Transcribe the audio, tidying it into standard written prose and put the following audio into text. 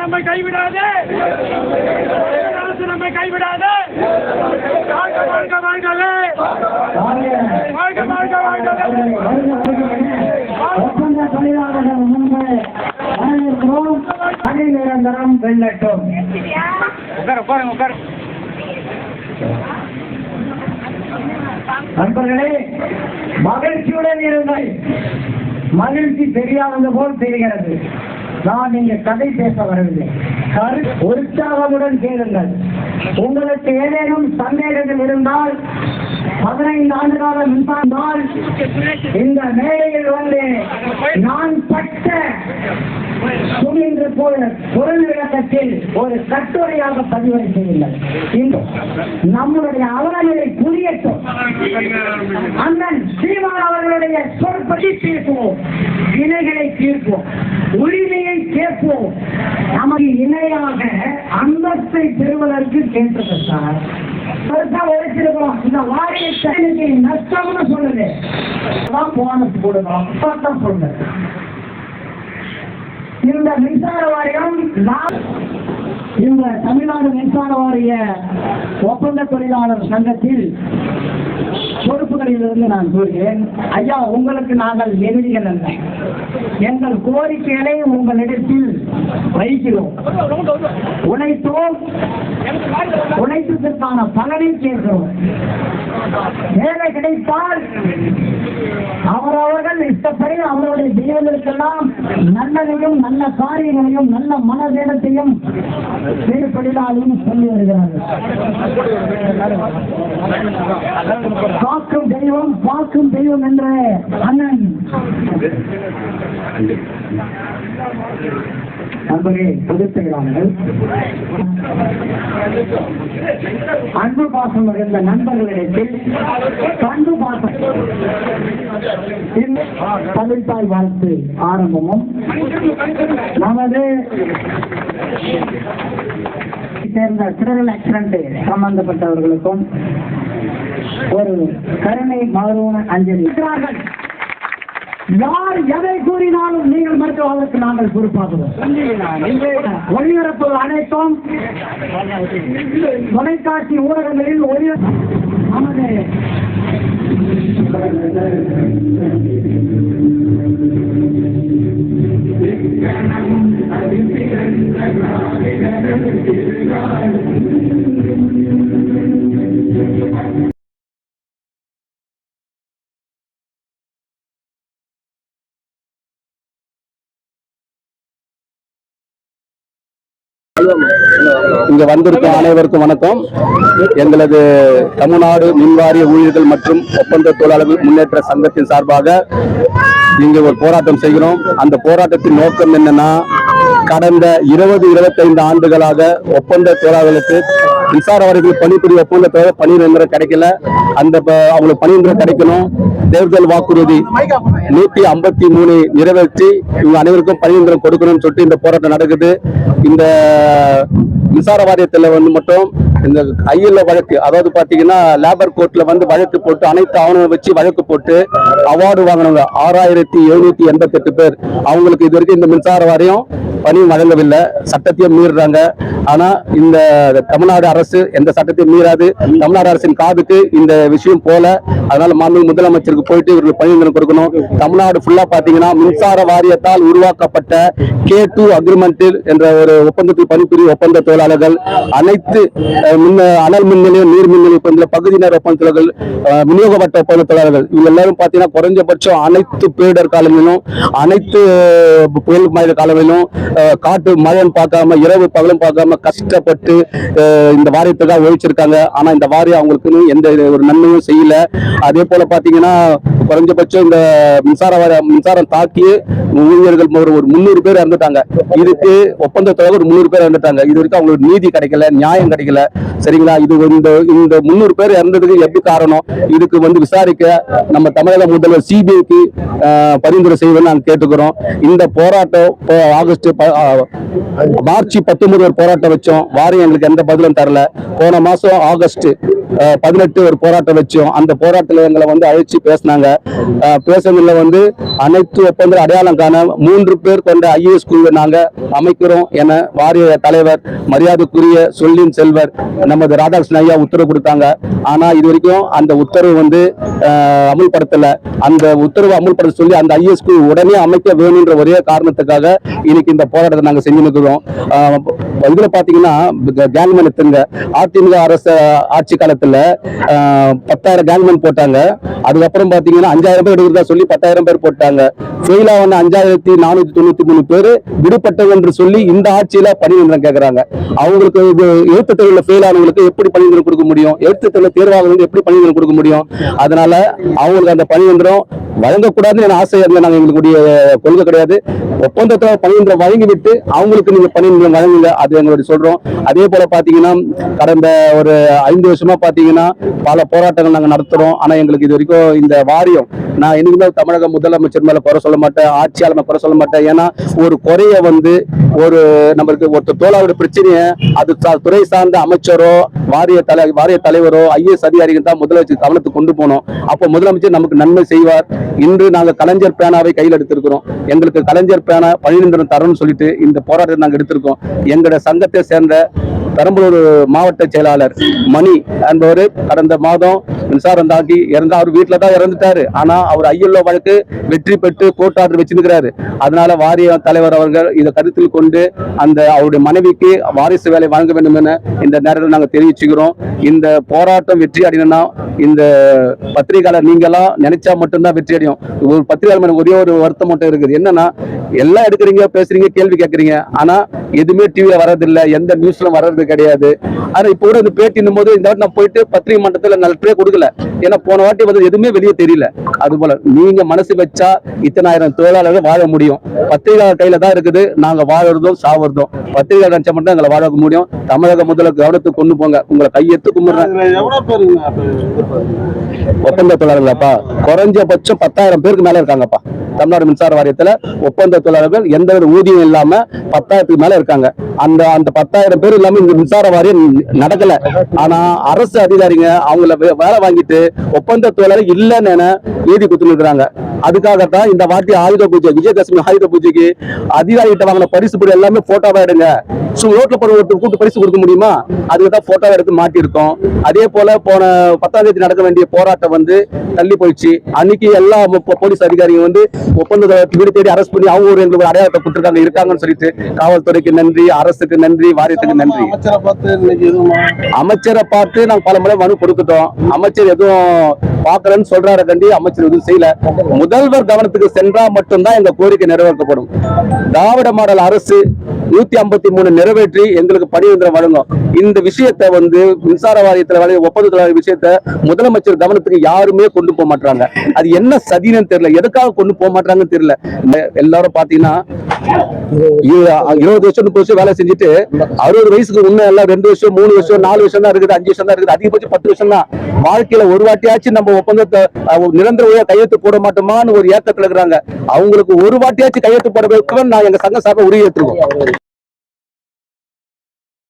நம்மை கைவிடாதே, நம்மை கைவிடாதே. வாழ்க வாழ்க வாழ்கவே, வாழ்க வாழ்க வாழ்கவே. ஒப்பந்த தொழிலாளர்கள் முன்பு வரவேற்கிறோம். பணி நிரந்தரம் வெல்லட்டும். நண்பர்களே, மகிழ்ச்சியுடன் இருங்கள். மகிழ்ச்சி தெரியாதது போல் தெரிகிறது. நான் நீங்க கதை பேச வரவில்லை. உற்சாகமுடன் கேளுங்கள். உங்களுக்கு ஏதேனும் சந்தேகங்கள் இருந்தால் 15 ஆண்டு காலம் முன்பால் இந்த மேடையில் வந்து நான் பட்ட சுமின்று போல குரல் விளக்கத்தில் ஒரு கட்டுரையாக பதிவு செய்யுங்கள். நம்முடைய அவலங்களை புரியட்டும். அண்ணன் சீமான் அவர்களுடைய சொற்படி பேசுவோம், இணைகளை தீர்ப்போம், உரிமையை கேட்போம். நமக்கு இணையாக அந்தஸ்தை பெறுவதற்கு கேட்டது சார். உழைச்சிருக்கிறோம். இந்த வாரியத்தை நஷ்டம்னு சொல்லுது. போனஸ் கொடுக்கிறோம் சொல்லுங்க. இந்த மின்சார வாரியம் இந்த தமிழ்நாடு மின்சார வாரிய ஒப்பந்த தொழிலாளர் சங்கத்தில் பொறுப்புகளிலிருந்து நான் கூறுகிறேன். ஐயா, உங்களுக்கு நாங்கள் எதிரிகள் அல்ல. எங்கள் கோரிக்கைகளை உங்களிடத்தில் வைக்கிறோம். உழைத்தோம், உழைத்ததற்கான பலனை கேட்கிறோம். வேலை கிடைத்தால் அவரவர்கள் இஷ்டப்படி அவருடைய தெய்வங்களுக்கெல்லாம் நல்லதையும் நல்ல காரியங்களையும் நல்ல மனதேடத்தையும் வேறுபடினாலும் சொல்லி வருகிறார்கள். காக்கும் தெய்வம் பார்க்கும் தெய்வம் என்ற அண்ணன் நண்பரே பொதுச்செயலாளர்கள், அன்பு பாசம் இருந்த நண்பர்களிடத்தில் பண்பு பாசம் தமிழ்தாய் வாழ்த்து ஆரம்பமும் நமது சேர்ந்த திடல் ஆக்சிடென்ட் சம்பந்தப்பட்டவர்களுக்கும் ஒரு கருணை மறுவன அஞ்சலி. யார் எதை கூறினாலும் நீங்கள் மருத்துவர்களுக்கு நாங்கள் பொறுப்பாகிறோம். ஒளிபரப்பு அனைத்தும் தொலைக்காட்சி ஊடகங்களில் நமது இங்க வந்திருக்கும் அனைவருக்கும் வணக்கம். எங்களது தமிழ்நாடு மின்வாரிய ஊழியர்கள் மற்றும் ஒப்பந்த தொழிலாளர்கள் முன்னேற்ற சங்கத்தின் சார்பாக இங்க ஒரு போராட்டம் செய்கிறோம். அந்த போராட்டத்தின் நோக்கம் என்னன்னா, கடந்த 20-25 ஆண்டுகளாக ஒப்பந்த தொழிலாளர்களுக்கு மின்சார வாரியத்தில் பணிபுரிய ஒப்பந்த தொழிலாளர் பணி நிரந்தரம் கிடைக்கல. அந்த அவங்களுக்கு பணி நிரந்தரம் கிடைக்கணும். தேர்தல் வாக்குறுதி 153 நிறைவேற்றி இவங்க அனைவருக்கும் பணி நிரந்தரம் கொடுக்கணும்னு சொல்லிட்டு இந்த போராட்டம் நடக்குது. இந்த மின்சார வாரியத்தில் மட்டும் இந்த ஐஎல்ஓ வழக்கு, அதாவது பாத்தீங்கன்னா லேபர் கோர்ட்ல வழக்கு போட்டு அனைத்து ஆவணங்களை வச்சு வழக்கு போட்டு அவார்டு வாங்கினவங்க 6788 பேர். அவங்களுக்கு இது வரைக்கும் இந்த மின்சார வாரியம் பணி வழங்கவில்லை. சட்டத்தையும் மீறுறாங்க. ஆனா இந்த தமிழ்நாடு அரசு எந்த சட்டத்தையும் மீறாது. தமிழ்நாடு அரசின் காதுக்கு இந்த விஷயம் போல. அதனால மாண்புமிகு முதலமைச்சருக்கு போயிட்டு இவர்களுக்கு பணி நிரந்தரம் கொடுக்கணும். தமிழ்நாடு ஃபுல்லா பாத்தீங்கன்னா மின்சார வாரியத்தால் உருவாக்கப்பட்ட K2 அக்ரிமெண்டில் என்ற ஒரு ஒப்பந்தத்தில் பணிபுரியும் ஒப்பந்த தொழிலாளர்கள், அனைத்து அனல் மின் நிலையம், நீர் மின் நிலையம், பகுதி நேர ஒப்பந்த தொழிலாளர்கள், விநியோகப்பட்ட ஒப்பந்த தொழிலாளர்கள், இவங்க எல்லாரும் பாத்தீங்கன்னா குறைஞ்சபட்சம் அனைத்து பேரிடர் காலங்களிலும் அனைத்து புயல் மழை காலங்களிலும் காட்டு மழைன்னு பார்க்காம இரவு பகலும் பார்க்காம கஷ்டப்பட்டு இந்த வாரியத்துக்காக உழைச்சிருக்காங்க. ஆனா இந்த வாரியம் அவங்களுக்கு எந்த ஒரு நன்மையும் செய்யல. அதே போல பாத்தீங்கன்னா குறைஞ்சபட்சம் இந்த மின்சாரம் தாக்கி ஊழியர்கள் ஒரு 300 பேர் இறந்துட்டாங்க. இதுக்கு ஒப்பந்த தொழிலாளர் ஒரு 300 பேர் இறந்துட்டாங்க. இது வரைக்கும் அவங்களுக்கு நீதி கிடைக்கல, நியாயம் கிடைக்கல. சரிங்களா? இது இந்த 300 பேர் இறந்ததுக்கு எப்படி காரணம், இதுக்கு விசாரிக்க நம்ம தமிழக முதல்வர் சிபிஐக்கு பரிந்துரை செய்வதை நாங்கள் கேட்டுக்கிறோம். இந்த போராட்டம் மார்ச் 19 ஒரு போராட்டம் வச்சோம், வாரியம் எங்களுக்கு எந்த பதிலும் தரல. போன மாசம் ஆகஸ்ட் 18 ஒரு போராட்டம் வச்சோம். அந்த போராட்டத்தில் எங்களை அழைச்சி பேசினாங்க. பேசுனதுல அனைத்து ஒப்பந்த அடையாளம் காண 3 பேர் கொண்ட IAS குழுவை நாங்க அமைக்கிறோம் என வாரிய தலைவர் மரியாதைக்குரிய சொல்லின் செல்வர் நமது ராதாகிருஷ்ணன் ஐயா உத்தரவு கொடுத்தாங்க. ஆனா இது வரைக்கும் அந்த உத்தரவு அமுல்படுத்தல. அந்த உத்தரவு அமுல்படுத்த சொல்லி அந்த IAS குழு உடனே அமைக்க வேணும்ன்ற ஒரே காரணத்துக்காக இன்னைக்கு இந்த போராட்டத்தை நாங்க செஞ்சு நிற்கிறோம். இதுல பாத்தீங்கன்னா கேங்மேன் எடுத்துங்க. அதிமுக அரசு ஆட்சி காலத்துல 10,000 கேங்மேன் போட்டாங்க. அதுக்கப்புறம் பாத்தீங்கன்னா 5,000 பேர் எடுக்கிறதா சொல்லி 10,000 பேர் போட்டாங்க. ஃபெயில் ஆன 5,493 பேர் விடுபட்டது என்று சொல்லி இந்த ஆட்சியில பணிநிரந்தரம் கேட்கறாங்க. அவங்களுக்கு எழுத்து தேர்வுல ஃபெயில் ஆனவங்களுக்கு எப்படி பணிநிரந்தரம் கொடுக்க முடியும்? எழுத்து தேர்வுல தேர்வாளர்களுக்கு எப்படி பணிநிரந்தரம் கொடுக்க முடியும்? அதனால அவங்களுக்கு அந்த பணிநிரந்தரம் வழங்கக்கூடாதுன்னு ஆசையா இருந்தா நாங்க எங்களுடைய கொள்கை கிடையாது. ஒப்பந்தத்தை பணிநிரந்தரம் வழங்கிவிட்டு அவங்களுக்கு நீங்க பணிநிரந்தரம் வழங்குங்க, அது எங்களுடைய சொல்றோம். அதே போல பாத்தீங்கன்னா கடந்த ஒரு 5 வருஷமா பாத்தீங்கன்னா பல போராட்டங்கள் நாங்க நடத்துறோம். ஆனா எங்களுக்கு இது வரைக்கும் இந்த வாரியம், நான் என்னைக்குமே தமிழக முதலமைச்சர் மேல குறை சொல்ல மாட்டேன், ஆட்சியாளர் மேல குறை சொல்ல மாட்டேன். ஏன்னா ஒரு குறைய ஒரு நம்மளுக்கு ஒரு தோழாவோட பிரச்சனையை அது துறை சார்ந்த அமைச்சரோ வாரிய தலைவரோ IAS அதிகாரிகள் தான் முதலமைச்சர் கவனத்துக்கு கொண்டு போனோம். அப்போ முதலமைச்சர் நமக்கு நன்மை செய்வார். இன்று நாங்கள் கலைஞர் பேனாவை கையில் எடுத்திருக்கிறோம். எங்களுக்கு கலைஞர் பேனா பணிநிரந்தரம் தரணும்னு சொல்லிட்டு இந்த போராட்டத்தை நாங்கள் எடுத்திருக்கோம். எங்களுடைய சங்கத்தை சேர்ந்த பெரம்பலூர் மாவட்ட செயலாளர் மணி என்பவர் கடந்த மாதம் மின்சாரம் தாக்கி இறந்து அவர் வீட்டுல தான் இறந்துட்டாரு. ஆனா அவர் ILO வழக்கு வெற்றி பெற்று கோர்ட் ஆர்டர் வச்சிருக்கிறாரு. அதனால வாரிய தலைவர் அவர்கள் இதை கருத்தில் கொண்டு அவருடைய மனைவிக்கு வாரிசு வேலை வழங்க வேண்டும் என இந்த நேரத்தில் நாங்கள் தெரிவிச்சுக்கிறோம். இந்த போராட்டம் வெற்றி அடையணும்னா இந்த பத்திரிகையாளர் நீங்களாம் நினைச்சா மட்டும்தான் வெற்றி அடையும். ஒரு பத்திரிகையாளர் ஒரே ஒரு வருத்தம் மட்டும் இருக்குது. என்னன்னா எல்லாம் எடுக்கிறீங்க, பேசுறீங்க, கேள்வி கேட்கறீங்க, ஆனா எதுவுமே டிவில வர்றதில்லை, எந்த நியூஸ்ல வர்றது கிடையாது. ஆனா இப்ப கூட இந்த பேட்டினும் போது இந்த வாட்டி நான் போயிட்டு பத்திரிகை மன்றத்துல நல்றே கொடுக்கல. ஏன்னா போன வாட்டி எதுவுமே வெளியே தெரியல. அது போல நீங்க மனசு வச்சா இத்தனை ஆயிரம் தொழிலாளர்கள் வாழ முடியும். பத்திரிகையாளர் கையில தான் இருக்குது. நாங்க வாழறதும் சாவறதும் பத்திரிகையாளர் நினைச்சா மட்டும் எங்களை வாழ முடியும். தமிழக முதல்ல கவனத்துக்கு கொண்டு போங்க. உங்களை கையெடுத்து கும்பிடுறேன். ஒப்பந்த தொழிலாளர்களாப்பா குறைஞ்சபட்சம் 10,000 பேருக்கு மேல இருக்காங்கப்பா. தமிழ்நாடு மின்சார வாரியத்துல ஒப்பந்த தொழிலாளர்கள் எந்த ஒரு ஊதியம் இல்லாம 10,000க்கு மேல இருக்காங்க. அந்த 10,000 பேர் இல்லாம இந்த மின்சார வாரியம் நடக்கல. ஆனா அரசு அதிகாரிங்க அவங்கள வேலை வாங்கிட்டு ஒப்பந்த தொழிலாளர் இல்லைன்னு எழுதி கொடுத்துருக்காங்க. அதுக்காகத்தான் இந்த வாட்டி ஆயுத பூஜை, விஜயதசமி ஆயுத பூஜைக்கு அதிகாரிகிட்ட வாங்கின பரிசு பொருள் எல்லாமே போட்டோவா எடுங்க. ரோட்ல போற கூட்டு பரிசு கொடுக்க முடியுமா? அதுக்குதான் போட்டோவா எடுத்து மாட்டிருக்கோம். அதே போல போன 10ஆம் தேதி நடக்க வேண்டிய போராட்டம் தள்ளி போயிடுச்சு. அன்னைக்கு எல்லா போலீஸ் அதிகாரிகள் ஒப்பந்த வீடு தேடி அரெஸ்ட் பண்ணி அவங்க ஒரு எங்களுக்கு அடையாளத்தை கொடுத்துருக்காங்க, இருக்காங்கன்னு சொல்லிட்டு காவல்துறைக்கு நன்றி, அரசுக்கு நன்றி, வாரியத்துக்கு நன்றி. அமைச்சரை பார்த்து நாங்க பல முறை மனு கொடுத்துட்டோம். அமைச்சர் எதுவும் பாக்கலன்னு சொல்றாரு கண்டி அமைச்சர் எதுவும் செய்யல. முதல்வர் கவனத்துக்கு சென்றா மட்டும்தான் எங்க கோரிக்கை நிறைவேற்றப்படும். திராவிட மாடல் அரசு 153 நிறைவேற்றி எங்களுக்கு பணிநிரந்தரம் வழங்கும். இந்த விஷயத்தை மின்சார வாரியத்தில் ஒப்பந்த தொழிலாளர் விஷயத்தை முதலமைச்சர் கவனத்துக்கு யாருமே கொண்டு போக மாட்டாங்க. அது என்ன சதின்னு தெரியல, எதுக்காக கொண்டு போக மாட்டாங்கன்னு தெரியல. எல்லாரும் பாத்தீங்கன்னா 20 வருஷம் 30 வருஷம் வேலை செஞ்சுட்டு 60 வயசுக்கு முன்ன எல்லாம் 2 வருஷம் 3 வருஷம் 4 வருஷம் தான் இருக்குது, 5 வருஷம் தான் இருக்குது, அதிகபட்சம் 10 வருஷம் தான். வாழ்க்கையில ஒரு வாட்டியாச்சும் நம்ம ஒப்பந்தத்தை நிரந்தர கையெழுத்து போட மாட்டோமான்னு ஒரு ஏக்கத்துல இருக்கிறாங்க. அவங்களுக்கு ஒரு வாட்டியாச்சும் கையெழுத்து போட வைக்க நான் எங்க சங்க சார்பை உறுதி ஏற்றுவோம்.